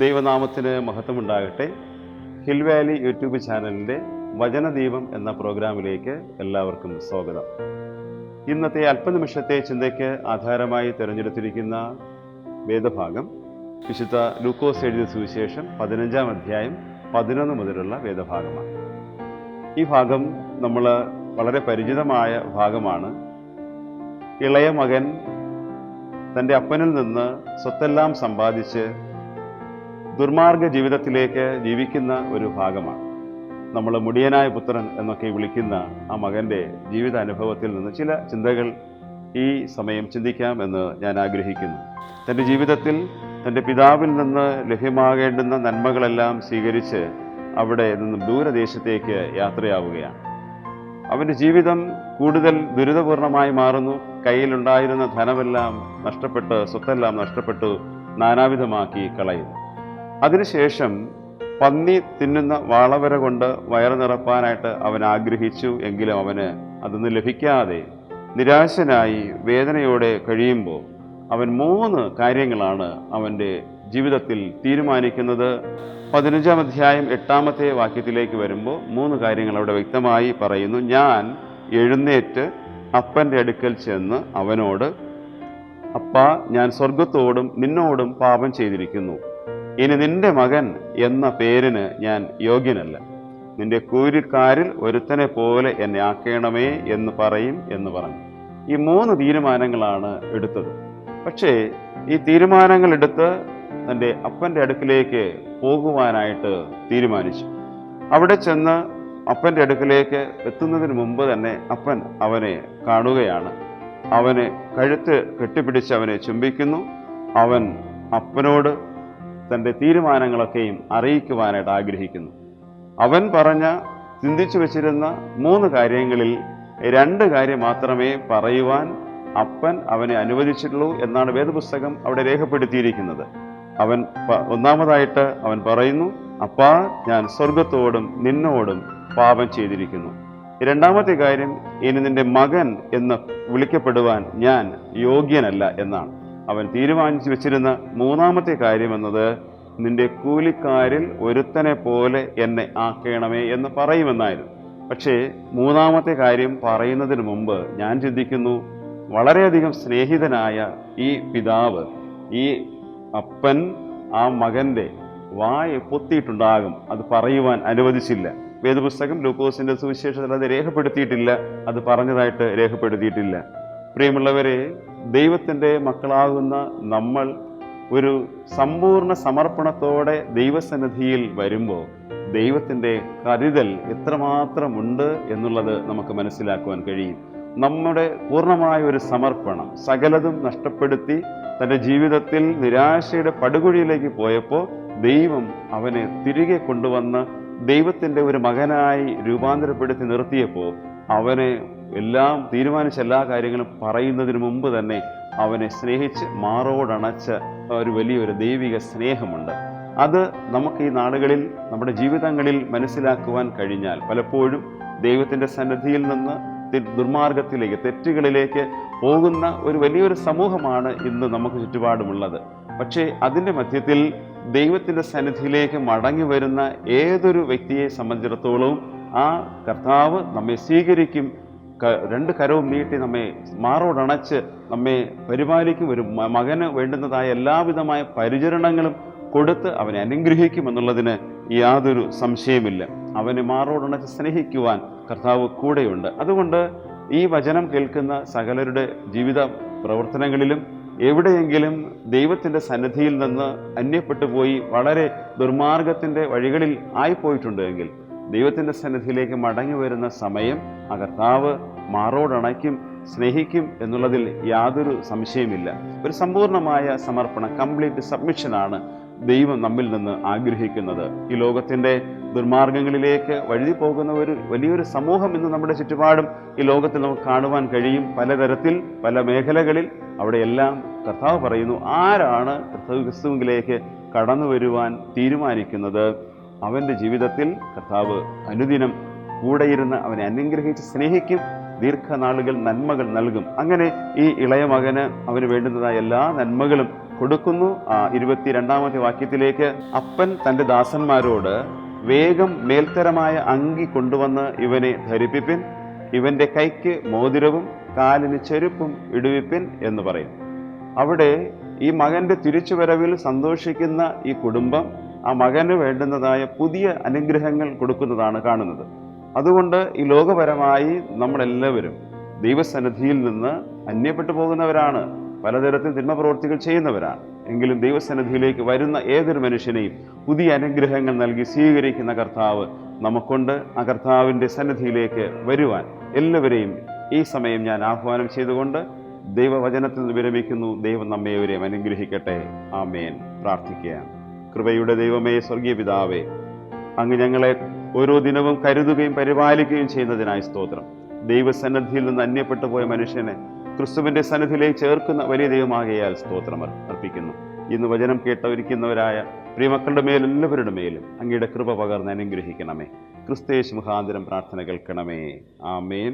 ദൈവനാമത്തിന് മഹത്വമുണ്ടാകട്ടെ. Hill Valley YouTube ചാനലിൻ്റെ വചനദീപം എന്ന പ്രോഗ്രാമിലേക്ക് എല്ലാവർക്കും സ്വാഗതം. ഇന്നത്തെ അല്പനിമിഷത്തെ ചിന്തയ്ക്ക് ആധാരമായി തിരഞ്ഞെടുത്തിരിക്കുന്ന വേദഭാഗം വിശുദ്ധ ലൂക്കോസ് എഴുതിയ സുവിശേഷം 15-ാം അധ്യായം 11 മുതലുള്ള വേദഭാഗമാണ്. ഈ ഭാഗം നമ്മൾ വളരെ പരിചിതമായ ഭാഗമാണ്. ഇളയ മകൻ തൻ്റെ അപ്പനിൽ നിന്ന് സ്വത്തെല്ലാം സമ്പാദിച്ച് ദുർമാർഗ ജീവിതത്തിലേക്ക് ജീവിക്കുന്ന ഒരു ഭാഗമാണ്. നമ്മൾ മുടിയനായ പുത്രൻ എന്നൊക്കെ വിളിക്കുന്ന ആ മകൻ്റെ ജീവിതാനുഭവത്തിൽ നിന്ന് ചില ചിന്തകൾ ഈ സമയം ചിന്തിക്കാം എന്ന് ഞാൻ ആഗ്രഹിക്കുന്നു. തൻ്റെ ജീവിതത്തിൽ തൻ്റെ പിതാവിൽ നിന്ന് ലഭ്യമാകേണ്ടുന്ന നന്മകളെല്ലാം സ്വീകരിച്ച് അവിടെ നിന്നും ദൂരദേശത്തേക്ക് യാത്രയാവുകയാണ്. അവൻ്റെ ജീവിതം കൂടുതൽ ദുരിതപൂർണമായി മാറുന്നു. കയ്യിലുണ്ടായിരുന്ന ധനമെല്ലാം നഷ്ടപ്പെട്ട്, സ്വത്തെല്ലാം നഷ്ടപ്പെട്ടു, നാനാവിധമാക്കി കളയുന്നു. അതിനുശേഷം പന്നി തിന്നുന്ന വാളവര കൊണ്ട് വയറ് നിറപ്പാനായിട്ട് അവൻ ആഗ്രഹിച്ചു. എങ്കിലും അവന് അതൊന്നും ലഭിക്കാതെ നിരാശനായി വേദനയോടെ കഴിയുമ്പോൾ അവൻ 3 കാര്യങ്ങളാണ് അവൻ്റെ ജീവിതത്തിൽ തീരുമാനിക്കുന്നത്. 15-ാം അധ്യായം 8-ാമത്തെ വാക്യത്തിലേക്ക് വരുമ്പോൾ 3 കാര്യങ്ങൾ അവിടെ വ്യക്തമായി പറയുന്നു. ഞാൻ എഴുന്നേറ്റ് അപ്പൻ്റെ അടുക്കൽ ചെന്ന് അവനോട്, അപ്പാ, ഞാൻ സ്വർഗത്തോടും നിന്നോടും പാപം ചെയ്തിരിക്കുന്നു. ഇനി നിന്റെ മകൻ എന്ന പേരിന് ഞാൻ യോഗ്യനല്ല. നിന്റെ കൂലിക്കാരിൽ ഒരുത്തനെ പോലെ എന്നെ ആക്കണമേ എന്ന് പറയും എന്ന് പറഞ്ഞു. ഈ 3 തീരുമാനങ്ങളാണ് എടുത്തത്. പക്ഷേ ഈ തീരുമാനങ്ങൾ എടുത്ത് തൻ്റെ അപ്പൻ്റെ അടുക്കിലേക്ക് പോകുവാനായിട്ട് തീരുമാനിച്ചു. അവിടെ ചെന്ന് അപ്പൻ്റെ അടുക്കിലേക്ക് എത്തുന്നതിന് മുമ്പ് തന്നെ അപ്പൻ അവനെ കാണുകയാണ്. അവനെ കഴുത്ത് കെട്ടിപ്പിടിച്ച് അവനെ ചുംബിക്കുന്നു. അവൻ അപ്പനോട് തൻ്റെ തീരുമാനങ്ങളൊക്കെയും അറിയിക്കുവാനായിട്ട് ആഗ്രഹിക്കുന്നു. അവൻ ചിന്തിച്ചു വച്ചിരുന്ന 3 കാര്യങ്ങളിൽ 2 കാര്യം മാത്രമേ പറയുവാൻ അപ്പൻ അവനെ അനുവദിച്ചിട്ടുള്ളൂ എന്നാണ് വേദപുസ്തകം അവിടെ രേഖപ്പെടുത്തിയിരിക്കുന്നത്. ഒന്നാമതായിട്ട് അവൻ പറയുന്നു, അപ്പാ, ഞാൻ സ്വർഗത്തോടും നിന്നോടും പാപം ചെയ്തിരിക്കുന്നു. 2-ാമത്തെ കാര്യം, ഇനി നിന്റെ മകൻ എന്ന് വിളിക്കപ്പെടുവാൻ ഞാൻ യോഗ്യനല്ല എന്നാണ്. അവൻ തീരുമാനിച്ചു വെച്ചിരുന്ന 3-ാമത്തെ കാര്യം എന്നത്, നിന്റെ കൂലിക്കാരിൽ ഒരുത്തനെ പോലെ എന്നെ ആക്കണമേ എന്ന് പറയുമെന്നായിരുന്നു. പക്ഷേ 3-ാമത്തെ കാര്യം പറയുന്നതിന് മുമ്പ് ഞാൻ ചിന്തിക്കുന്നു, വളരെയധികം സ്നേഹിതനായ ഈ പിതാവ്, ഈ അപ്പൻ ആ മകൻ്റെ വായ പൊത്തിയിട്ടുണ്ടാകും, അത് പറയുവാൻ അനുവദിച്ചില്ല. വേദപുസ്തകം ലൂക്കോസിന്റെ സുവിശേഷത്തിൽ അത് രേഖപ്പെടുത്തിയിട്ടില്ല, അത് പറഞ്ഞതായിട്ട് രേഖപ്പെടുത്തിയിട്ടില്ല. പ്രിയമുള്ളവരെ, ദൈവത്തിൻ്റെ മക്കളാകുന്ന നമ്മൾ ഒരു സമ്പൂർണ്ണ സമർപ്പണത്തോടെ ദൈവസന്നിധിയിൽ വരുമ്പോൾ ദൈവത്തിൻ്റെ കരുതൽ എത്രമാത്രമുണ്ട് എന്നുള്ളത് നമുക്ക് മനസ്സിലാക്കുവാൻ കഴിയും. നമ്മുടെ പൂർണ്ണമായ ഒരു സമർപ്പണം സകലതും നഷ്ടപ്പെടുത്തി തൻ്റെ ജീവിതത്തിൽ നിരാശയുടെ പടുകുഴിയിലേക്ക് പോയപ്പോൾ ദൈവം അവനെ തിരികെ കൊണ്ടുവന്ന് ദൈവത്തിൻ്റെ ഒരു മകനായി രൂപാന്തരപ്പെടുത്തി നിർത്തിയപ്പോൾ അവനെ തീരുമാനിച്ച എല്ലാ കാര്യങ്ങളും പറയുന്നതിന് മുമ്പ് തന്നെ അവനെ സ്നേഹിച്ച് മാറോടണച്ച ഒരു വലിയൊരു ദൈവിക സ്നേഹമുണ്ട്. അത് നമുക്ക് ഈ നാളുകളിൽ നമ്മുടെ ജീവിതങ്ങളിൽ മനസ്സിലാക്കുവാൻ കഴിഞ്ഞാൽ പലപ്പോഴും ദൈവത്തിൻ്റെ സന്നിധിയിൽ നിന്ന് ദുർമാർഗത്തിലേക്ക്, തെറ്റുകളിലേക്ക് പോകുന്ന ഒരു വലിയൊരു സമൂഹമാണ് ഇന്ന് നമുക്ക് ചുറ്റുപാടുമുള്ളത്. പക്ഷേ അതിൻ്റെ മധ്യത്തിൽ ദൈവത്തിൻ്റെ സന്നിധിയിലേക്ക് മടങ്ങി വരുന്ന ഏതൊരു വ്യക്തിയെ സംബന്ധിച്ചിടത്തോളവും ആ കർത്താവ് നമ്മെ സ്വീകരിക്കും, 2 കരവും നീട്ടി നമ്മെ മാറോടണച്ച് നമ്മെ പരിപാലിക്കും. ഒരു മകന് വേണ്ടുന്നതായ എല്ലാവിധമായ പരിചരണങ്ങളും കൊടുത്ത് അവനെ അനുഗ്രഹിക്കുമെന്നുള്ളതിന് യാതൊരു സംശയമില്ല. അവനെ മാറോടണച്ച് സ്നേഹിക്കുവാൻ കർത്താവ് കൂടെയുണ്ട്. അതുകൊണ്ട് ഈ വചനം കേൾക്കുന്ന സകലരുടെ ജീവിത പ്രവർത്തനങ്ങളിലും എവിടെയെങ്കിലും ദൈവത്തിൻ്റെ സന്നിധിയിൽ നിന്ന് അന്യപ്പെട്ടു പോയി വളരെ ദുർമാർഗത്തിൻ്റെ വഴികളിൽ ആയിപ്പോയിട്ടുണ്ടെങ്കിൽ ദൈവത്തിൻ്റെ സന്നിധിയിലേക്ക് മടങ്ങി വരുന്ന സമയം ആ കർത്താവ് മാറോടണയ്ക്കും, സ്നേഹിക്കും എന്നുള്ളതിൽ യാതൊരു സംശയമില്ല. ഒരു സമ്പൂർണമായ സമർപ്പണം, കംപ്ലീറ്റ് സബ്മിഷനാണ് ദൈവം നമ്മിൽ നിന്ന് ആഗ്രഹിക്കുന്നത്. ഈ ലോകത്തിൻ്റെ ദുർമാർഗങ്ങളിലേക്ക് വഴുതി പോകുന്ന ഒരു വലിയൊരു സമൂഹം ഇന്ന് നമ്മുടെ ചുറ്റുപാടും ഈ ലോകത്തിൽ നമുക്ക് കാണുവാൻ കഴിയും. പലതരത്തിൽ, പല മേഖലകളിൽ. അവിടെയെല്ലാം കർത്താവ് പറയുന്നു, ആരാണ് ക്രിസ്തുവിലേക്ക് കടന്നു വരുവാൻ തീരുമാനിക്കുന്നത്, അവൻ്റെ ജീവിതത്തിൽ കർത്താവ് അനുദിനം കൂടെയിരുന്ന് അവനെ അനുഗ്രഹിച്ച് സ്നേഹിക്കും, ദീർഘനാളുകൾ നന്മകൾ നൽകും. അങ്ങനെ ഈ ഇളയ മകന് അവന് വേണ്ടുന്നതായ എല്ലാ നന്മകളും കൊടുക്കുന്നു. 22-ാമത്തെ വാക്യത്തിലേക്ക്, അപ്പൻ തൻ്റെ ദാസന്മാരോട്, വേഗം മേൽത്തരമായ അങ്കി കൊണ്ടുവന്ന് ഇവനെ ധരിപ്പിപ്പിൻ, ഇവൻ്റെ കൈക്ക് മോതിരവും കാലിന് ചെരുപ്പും ഇടുവിപ്പിൻ എന്ന് പറയും. അവിടെ ഈ മകൻ്റെ തിരിച്ചുവരവിൽ സന്തോഷിക്കുന്ന ഈ കുടുംബം ആ മകന് വേണ്ടുന്നതായ പുതിയ അനുഗ്രഹങ്ങൾ കൊടുക്കുന്നതാണ് കാണുന്നത്. അതുകൊണ്ട് ഈ ലോകപരമായി നമ്മളെല്ലാവരും ദൈവസന്നിധിയിൽ നിന്ന് അന്യപ്പെട്ടു പോകുന്നവരാണ്, പലതരത്തിൽ തിന്മപ്രവൃത്തികൾ ചെയ്യുന്നവരാണ്. എങ്കിലും ദൈവസന്നിധിയിലേക്ക് വരുന്ന ഏതൊരു മനുഷ്യനെയും പുതിയ അനുഗ്രഹങ്ങൾ നൽകി സ്വീകരിക്കുന്ന കർത്താവ് നമുക്കുണ്ട്. ആ കർത്താവിൻ്റെ സന്നിധിയിലേക്ക് വരുവാൻ എല്ലാവരെയും ഈ സമയം ഞാൻ ആഹ്വാനം ചെയ്തുകൊണ്ട് ദൈവവചനത്തിൽ നിന്ന് വിരമിക്കുന്നു. ദൈവം നമ്മേവരെയും അനുഗ്രഹിക്കട്ടെ. ആമേൻ. പ്രാർത്ഥിക്കുകയാണ്. കൃപയുടെ ദൈവമേ, സ്വർഗീയ പിതാവേ, അങ്ങ് ഞങ്ങളെ ഓരോ ദിനവും കരുതുകയും പരിപാലിക്കുകയും ചെയ്യുന്നതിനായി സ്തോത്രം. ദൈവസന്നിധിയിൽ നിന്ന് അന്യപ്പെട്ടു പോയ മനുഷ്യനെ ക്രിസ്തുവിൻ്റെ സന്നിധിയിലേക്ക് ചേർക്കുന്ന വലിയ ദൈവമാകയാൽ സ്തോത്രം അർപ്പിക്കുന്നു. ഇന്ന് വചനം കേട്ടൊരുക്കുന്നവരായ പ്രിയമക്കളുടെ മേലും എല്ലാവരുടെ മേലും അങ്ങയുടെ കൃപ പകർന്ന് അനുഗ്രഹിക്കണമേ. ക്രിസ്തയേശു മുഖാന്തരം പ്രാർത്ഥന കേൾക്കണമേ. ആമേൻ.